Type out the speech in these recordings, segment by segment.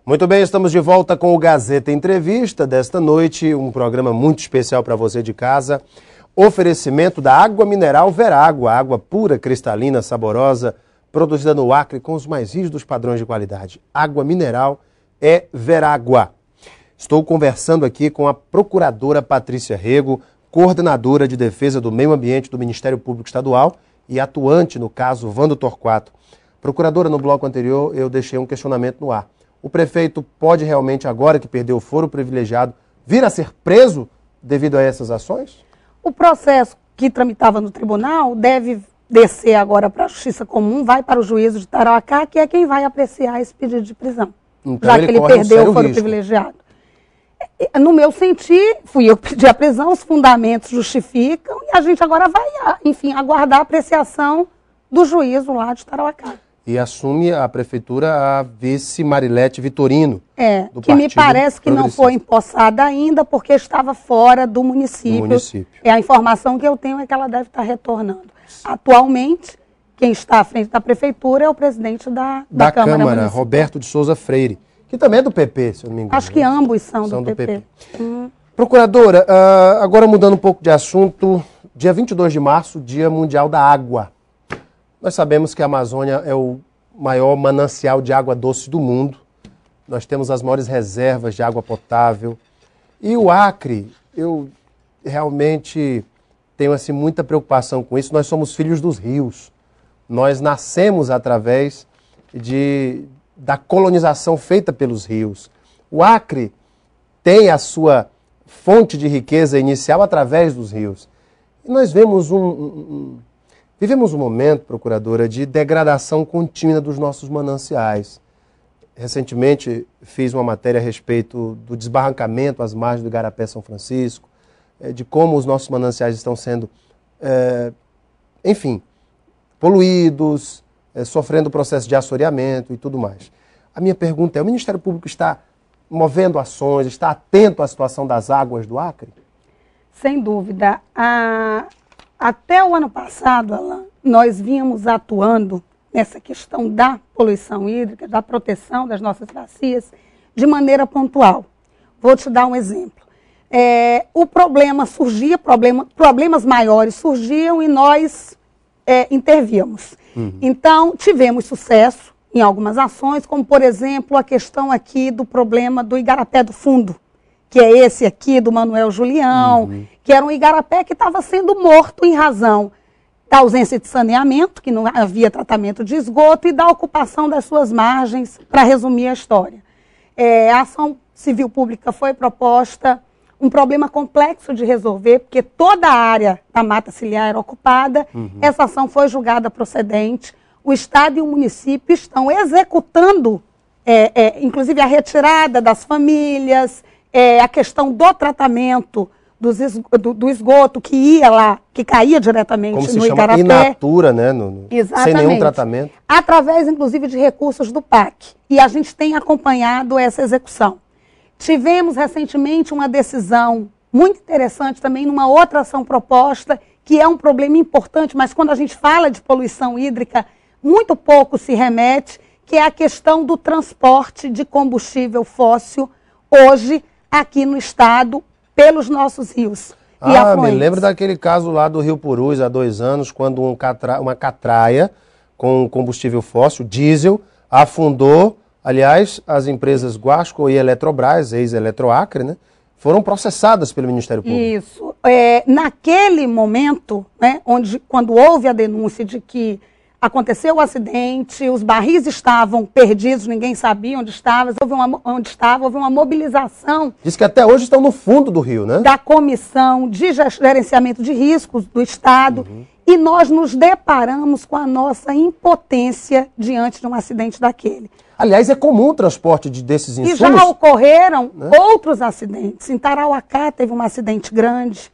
Muito bem, estamos de volta com o Gazeta Entrevista desta noite, um programa muito especial para você de casa. Oferecimento da água mineral Verágua, água pura, cristalina, saborosa, produzida no Acre com os mais rígidos padrões de qualidade. Água mineral é Verágua. Estou conversando aqui com a procuradora Patrícia Rego, coordenadora de defesa do meio ambiente do Ministério Público Estadual e atuante no caso Vando Torquato. Procuradora, no bloco anterior eu deixei um questionamento no ar. O prefeito pode realmente, agora que perdeu o foro privilegiado, vir a ser preso devido a essas ações? O processo que tramitava no tribunal deve descer agora para a Justiça Comum, vai para o juízo de Tarauacá, que é quem vai apreciar esse pedido de prisão, então, já que ele perdeu o foro risco. privilegiado. No meu sentir, fui eu que pedi a prisão, os fundamentos justificam e a gente agora vai, enfim, aguardar a apreciação do juízo lá de Tarauacá. E assume a prefeitura a vice Marilete Vitorino. Do que me parece que não Progressista. foi empossada ainda porque estava fora do município. A informação que eu tenho é que ela deve estar retornando. Atualmente, quem está à frente da prefeitura é o presidente da Câmara Municipal. Roberto de Souza Freire, que também é do PP, se eu não me engano. Acho que ambos são do PP. Procuradora, agora mudando um pouco de assunto, dia 22 de março, Dia Mundial da Água. Nós sabemos que a Amazônia é o maior manancial de água doce do mundo. Nós temos as maiores reservas de água potável. E o Acre, eu realmente tenho assim, muita preocupação com isso. Nós somos filhos dos rios. Nós nascemos através da colonização feita pelos rios. O Acre tem a sua fonte de riqueza inicial através dos rios. E nós vemos vivemos um momento, procuradora, de degradação contínua dos nossos mananciais. Recentemente fiz uma matéria a respeito do desbarrancamento às margens do Igarapé São Francisco, de como os nossos mananciais estão sendo, enfim, poluídos, sofrendo processo de assoreamento e tudo mais. A minha pergunta é, o Ministério Público está movendo ações, está atento à situação das águas do Acre? Sem dúvida. Até o ano passado, Alain, nós vínhamos atuando nessa questão da poluição hídrica, da proteção das nossas bacias, de maneira pontual. Vou te dar um exemplo. O problema surgia, problemas maiores surgiam e nós intervíamos. Então, tivemos sucesso em algumas ações, como, por exemplo, a questão aqui do problema do Igarapé do Fundo, que é esse aqui do Manuel Julião, que era um igarapé que estava sendo morto em razão da ausência de saneamento, que não havia tratamento de esgoto, e da ocupação das suas margens, para resumir a história. A ação civil pública foi proposta, um problema complexo de resolver, porque toda a área da mata ciliar era ocupada, essa ação foi julgada procedente, o Estado e o município estão executando, inclusive a retirada das famílias, a questão do tratamento do esgoto que ia lá, que caía diretamente como se no chama Igarapé. In natura, né? Exatamente. Sem nenhum tratamento. Através, inclusive, de recursos do PAC. E a gente tem acompanhado essa execução. Tivemos, recentemente, uma decisão muito interessante também numa outra ação proposta, que é um problema importante, mas quando a gente fala de poluição hídrica, muito pouco se remete, que é a questão do transporte de combustível fóssil, hoje, aqui no estado, pelos nossos rios e afluentes. Me lembro daquele caso lá do Rio Purus, há 2 anos, quando uma catraia com combustível fóssil, diesel, afundou. Aliás, as empresas Guasco e Eletrobras, ex-Eletroacre, né, foram processadas pelo Ministério Público. Isso. Naquele momento, né, quando houve a denúncia de que aconteceu o acidente, os barris estavam perdidos, ninguém sabia onde estava, houve uma mobilização. Diz que até hoje estão no fundo do rio, né? Da Comissão de Gerenciamento de Riscos do Estado, e nós nos deparamos com a nossa impotência diante de um acidente daquele. Aliás, é comum o transporte desses insumos. E já ocorreram outros acidentes. Em Tarauacá teve um acidente grande.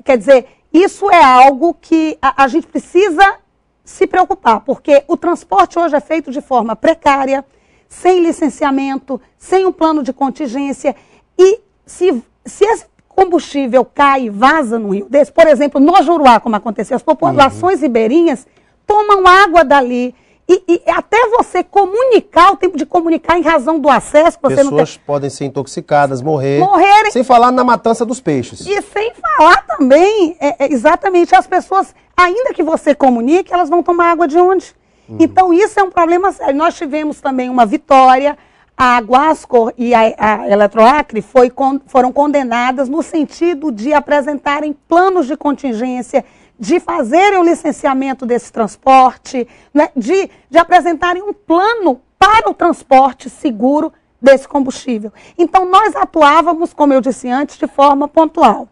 Quer dizer, isso é algo que a gente precisa se preocupar, porque o transporte hoje é feito de forma precária, sem licenciamento, sem um plano de contingência, e se esse combustível cai e vaza no rio desse, por exemplo, no Juruá, como aconteceu, as populações ribeirinhas tomam água dali, E até você comunicar, o tempo de comunicar em razão do acesso, você não tem... Pessoas podem ser intoxicadas, morrerem. Sem falar na matança dos peixes. E sem falar também, exatamente, as pessoas, ainda que você comunique, elas vão tomar água de onde? Então, isso é um problema sério. Nós tivemos também uma vitória, a Guascor e a Eletroacre foram condenadas no sentido de apresentarem planos de contingência, de fazerem o licenciamento desse transporte, né, de apresentarem um plano para o transporte seguro desse combustível. Então, nós atuávamos, como eu disse antes, de forma pontual.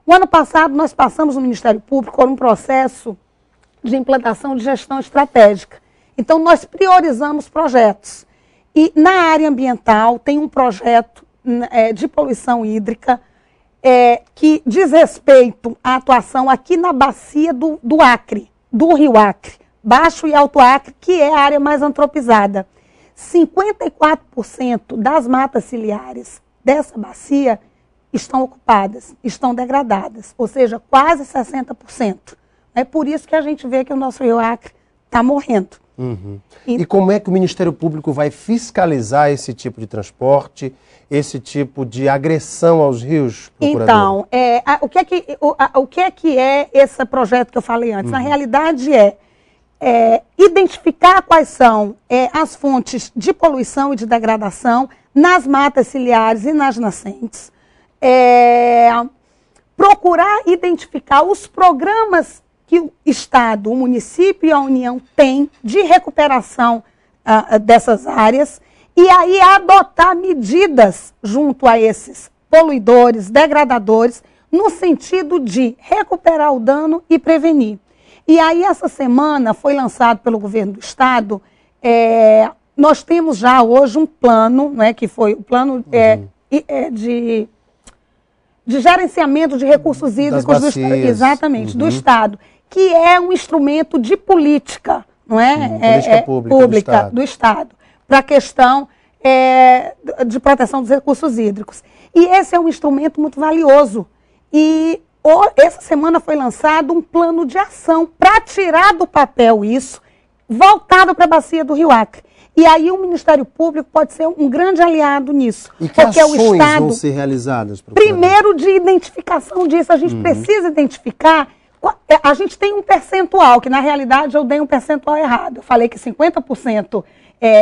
O ano passado, nós passamos no Ministério Público por um processo de implantação de gestão estratégica. Então, nós priorizamos projetos. E na área ambiental, tem um projeto de poluição hídrica que diz respeito à atuação aqui na bacia do Acre, do Rio Acre, Baixo e Alto Acre, que é a área mais antropizada. 54% das matas ciliares dessa bacia estão ocupadas, estão degradadas, ou seja, quase 60%. É por isso que a gente vê que o nosso Rio Acre está morrendo. E como é que o Ministério Público vai fiscalizar esse tipo de transporte, esse tipo de agressão aos rios, procurador? Então, o que é esse projeto que eu falei antes? Na realidade identificar quais são as fontes de poluição e de degradação nas matas ciliares e nas nascentes, procurar identificar os programas que o Estado, o município e a União têm de recuperação dessas áreas e aí adotar medidas junto a esses poluidores, degradadores, no sentido de recuperar o dano e prevenir. E aí essa semana foi lançado pelo governo do Estado, nós temos já hoje um plano, né, que foi o plano de gerenciamento de recursos hídricos do Estado, exatamente, do Estado, que é um instrumento de política, não é? Política pública do Estado, para a questão de proteção dos recursos hídricos. E esse é um instrumento muito valioso. E essa semana foi lançado um plano de ação para tirar do papel isso, voltado para a bacia do Rio Acre. E aí o Ministério Público pode ser um grande aliado nisso. E que ações vão ser realizadas? Primeiro, de identificação disso. A gente precisa identificar. A gente tem um percentual, que na realidade eu dei um percentual errado. Eu falei que 50%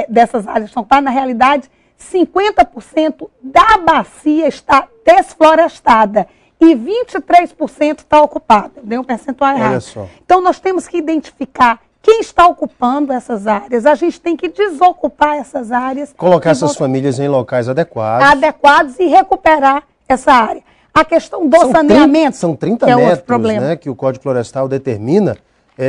dessas áreas estão ocupadas. Na realidade, 50% da bacia está desflorestada e 23% está ocupada. Eu dei um percentual errado. Olha só. Então nós temos que identificar quem está ocupando essas áreas. A gente tem que desocupar essas áreas. Colocar essas famílias em locais adequados. Adequados e recuperar essa área. A questão do saneamento. São 30 metros, né, que o Código Florestal determina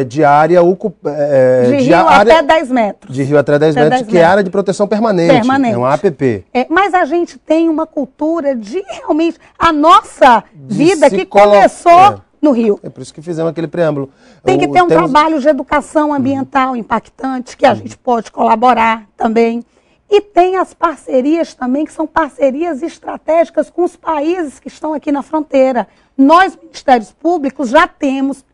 de área ocupada. De rio até 10 metros. De rio até 10 metros, que é área de proteção permanente. É uma APP. Mas a gente tem uma cultura de realmente. A nossa vida que começou no Rio. É por isso que fizemos aquele preâmbulo. Tem que ter um trabalho de educação ambiental impactante, que a gente pode colaborar também. E tem as parcerias também, que são parcerias estratégicas com os países que estão aqui na fronteira. Nós, Ministérios Públicos, já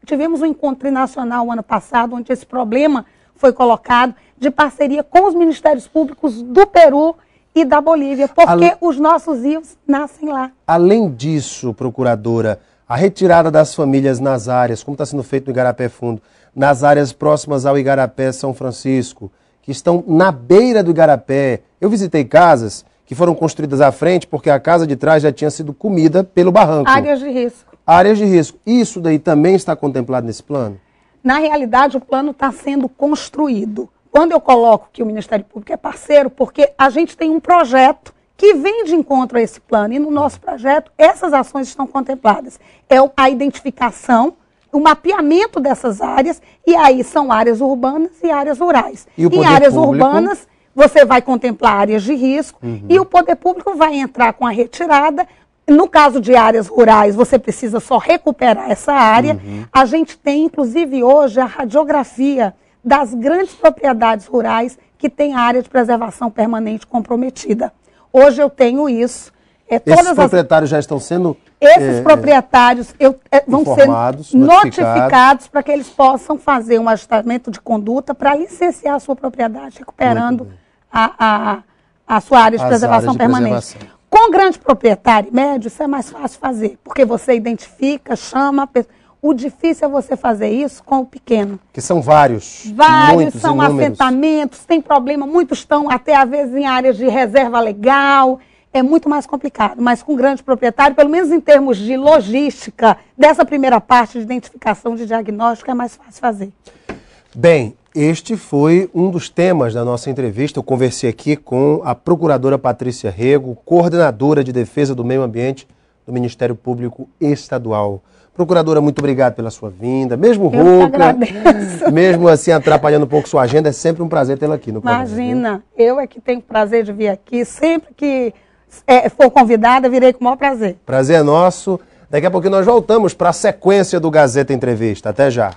tivemos um encontro nacional o ano passado, onde esse problema foi colocado, de parceria com os Ministérios Públicos do Peru e da Bolívia, porque os nossos rios nascem lá. Além disso, procuradora, a retirada das famílias nas áreas, como está sendo feito no Igarapé Fundo, nas áreas próximas ao Igarapé São Francisco, que estão na beira do Igarapé. Eu visitei casas que foram construídas à frente porque a casa de trás já tinha sido comida pelo barranco. Áreas de risco. Áreas de risco. Isso daí também está contemplado nesse plano? Na realidade, o plano está sendo construído. Quando eu coloco que o Ministério Público é parceiro, porque a gente tem um projeto que vem de encontro a esse plano. E no nosso projeto, essas ações estão contempladas. É a identificação, o mapeamento dessas áreas, e aí são áreas urbanas e áreas rurais. Em áreas urbanas, você vai contemplar áreas de risco, e o poder público vai entrar com a retirada. No caso de áreas rurais, você precisa só recuperar essa área. A gente tem, inclusive, hoje, a radiografia das grandes propriedades rurais que têm área de preservação permanente comprometida. Hoje eu tenho isso Esses proprietários já estão sendo... Esses proprietários vão ser notificados para que eles possam fazer um ajustamento de conduta para licenciar a sua propriedade, recuperando a sua área de preservação permanente. Com grande proprietário médio, isso é mais fácil fazer, porque você identifica, chama a pessoa. O difícil é você fazer isso com o pequeno. Que são vários. Vários, são inúmeros assentamentos, tem problema, muitos estão até às vezes em áreas de reserva legal, é muito mais complicado. Mas com grande proprietário, pelo menos em termos de logística, dessa primeira parte de identificação de diagnóstico, é mais fácil fazer. Bem, este foi um dos temas da nossa entrevista. Eu conversei aqui com a procuradora Patrícia Rego, coordenadora de defesa do meio ambiente do Ministério Público Estadual. Procuradora, muito obrigado pela sua vinda. Mesmo rouca, mesmo assim atrapalhando um pouco sua agenda, é sempre um prazer tê-la aqui no programa. Imagina, eu é que tenho o prazer de vir aqui. Sempre que for convidada, virei com o maior prazer. Prazer é nosso. Daqui a pouquinho nós voltamos para a sequência do Gazeta Entrevista. Até já.